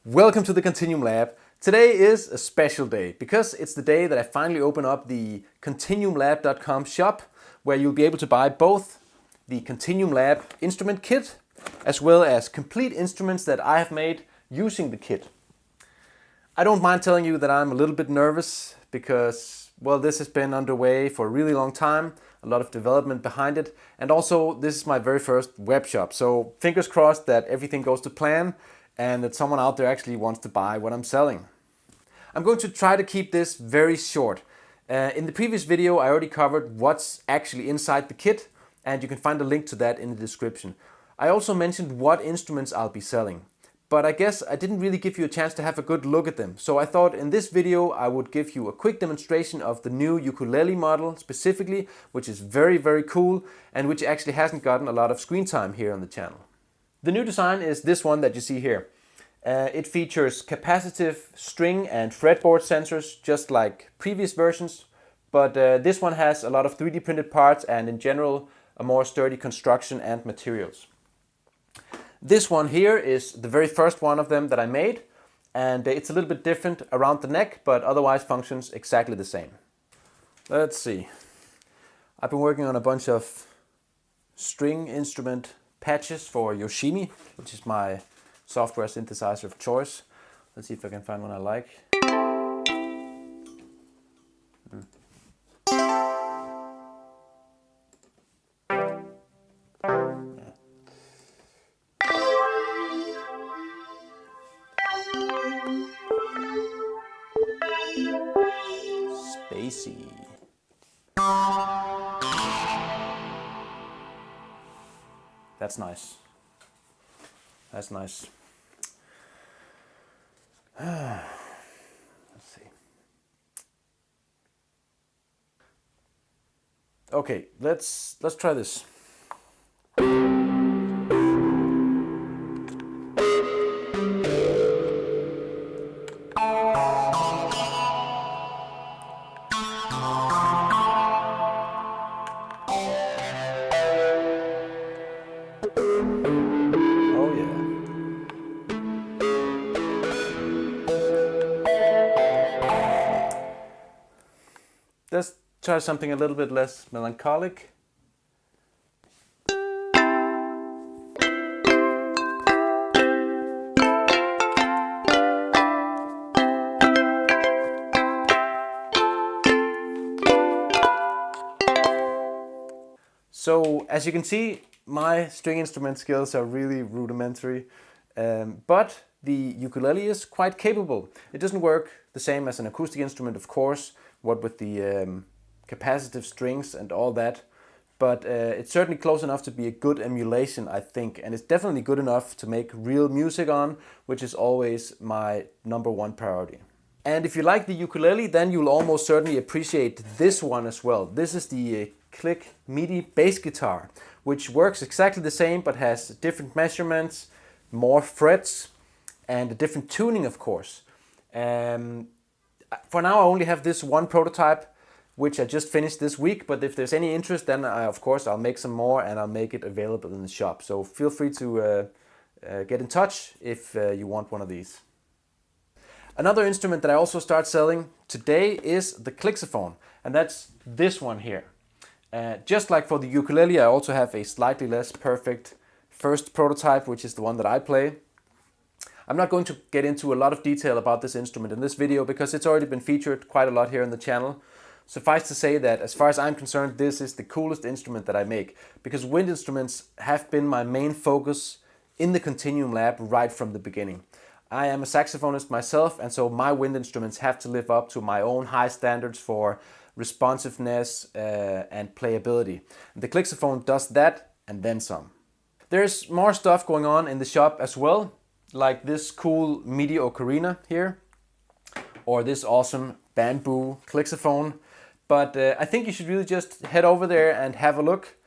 Welcome to the Kontinuum Lab. Today is a special day because it's the day that I finally open up the KontinuumLAB.com shop, where you'll be able to buy both the KontinuumLAB Instrument Kit as well as complete instruments that I have made using the kit. I don't mind telling you that I'm a little bit nervous because, well, this has been underway for a really long time, a lot of development behind it, and also this is my very first web shop, so fingers crossed that everything goes to plan and that someone out there actually wants to buy what I'm selling. I'm going to try to keep this very short. In the previous video I already covered what's actually inside the kit, and you can find a link to that in the description. I also mentioned what instruments I'll be selling, but I guess I didn't really give you a chance to have a good look at them. So I thought in this video I would give you a quick demonstration of the new ukulele model specifically, which is very, very cool and which actually hasn't gotten a lot of screen time here on the channel. The new design is this one that you see here. It features capacitive string and fretboard sensors just like previous versions, but this one has a lot of 3D printed parts and in general a more sturdy construction and materials. This one here is the very first one of them that I made, and it's a little bit different around the neck, but otherwise functions exactly the same. Let's see. I've been working on a bunch of string instrument patches for Yoshimi, which is my software synthesizer of choice. Let's see if I can find one I like. Spacey. That's nice. That's nice. Let's see. Okay, let's try this. Oh yeah. Let's try something a little bit less melancholic. So as you can see, my string instrument skills are really rudimentary, but the ukulele is quite capable. It doesn't work the same as an acoustic instrument, of course, what with the capacitive strings and all that, but it's certainly close enough to be a good emulation, I think, and it's definitely good enough to make real music on, which is always my #1 priority. And if you like the ukulele, then you'll almost certainly appreciate this one as well. This is the KLIK MIDI bass guitar, which works exactly the same but has different measurements, more frets, and a different tuning, of course. For now I only have this one prototype, which I just finished this week, but if there's any interest, then of course I'll make some more and I'll make it available in the shop. So feel free to get in touch if you want one of these. Another instrument that I also start selling today is the klixophone, and that's this one here. Just like for the ukulele, I also have a slightly less perfect first prototype, which is the one that I play. I'm not going to get into a lot of detail about this instrument in this video because it's already been featured quite a lot here on the channel. Suffice to say that as far as I'm concerned, this is the coolest instrument that I make, because wind instruments have been my main focus in the Kontinuum Lab right from the beginning. I am a saxophonist myself, and so my wind instruments have to live up to my own high standards for responsiveness and playability. The klixophone does that and then some. There's more stuff going on in the shop as well, like this cool MIDI ocarina here, or this awesome bamboo klixophone. But I think you should really just head over there and have a look.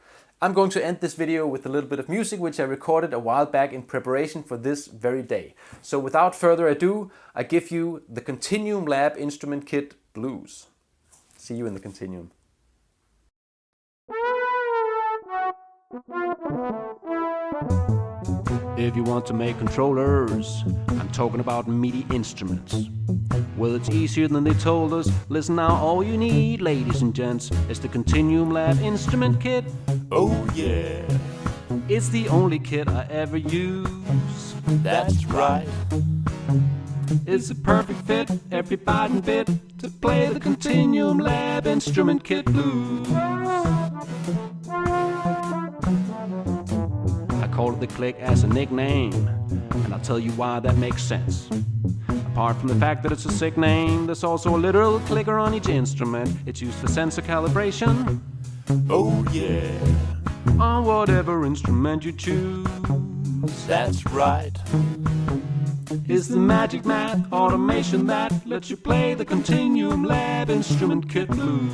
I'm going to end this video with a little bit of music which I recorded a while back in preparation for this very day. So without further ado, I give you the KontinuumLAB Instrument Kit Blues. See you in the Kontinuum. If you want to make controllers, I'm talking about MIDI instruments. Well, it's easier than they told us. Listen now, all you need, ladies and gents, is the KontinuumLAB Instrument Kit. Oh yeah, It's the only kit I ever use. that's right. It's a perfect fit, every bite and bit, to play the KontinuumLAB Instrument Kit blues. I call it the KLIK as a nickname, and I'll tell you why that makes sense. Apart from the fact that it's a sick name, there's also a literal clicker on each instrument. It's used for sensor calibration Oh yeah, on whatever instrument you choose. that's right. Is the magic math automation that lets you play the KontinuumLAB Instrument Kit blues.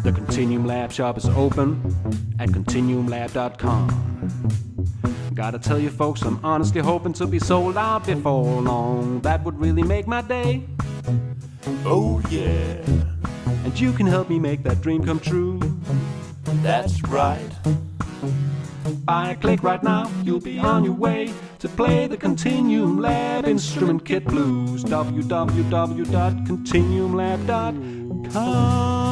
The KontinuumLAB shop is open at KontinuumLAB.com. Gotta tell you folks, I'm honestly hoping to be sold out before long. That would really make my day. Oh yeah, And you can help me make that dream come true. that's right. Buy a KLIK right now, you'll be on your way to play the KontinuumLAB Instrument Kit blues. www.KontinuumLAB.com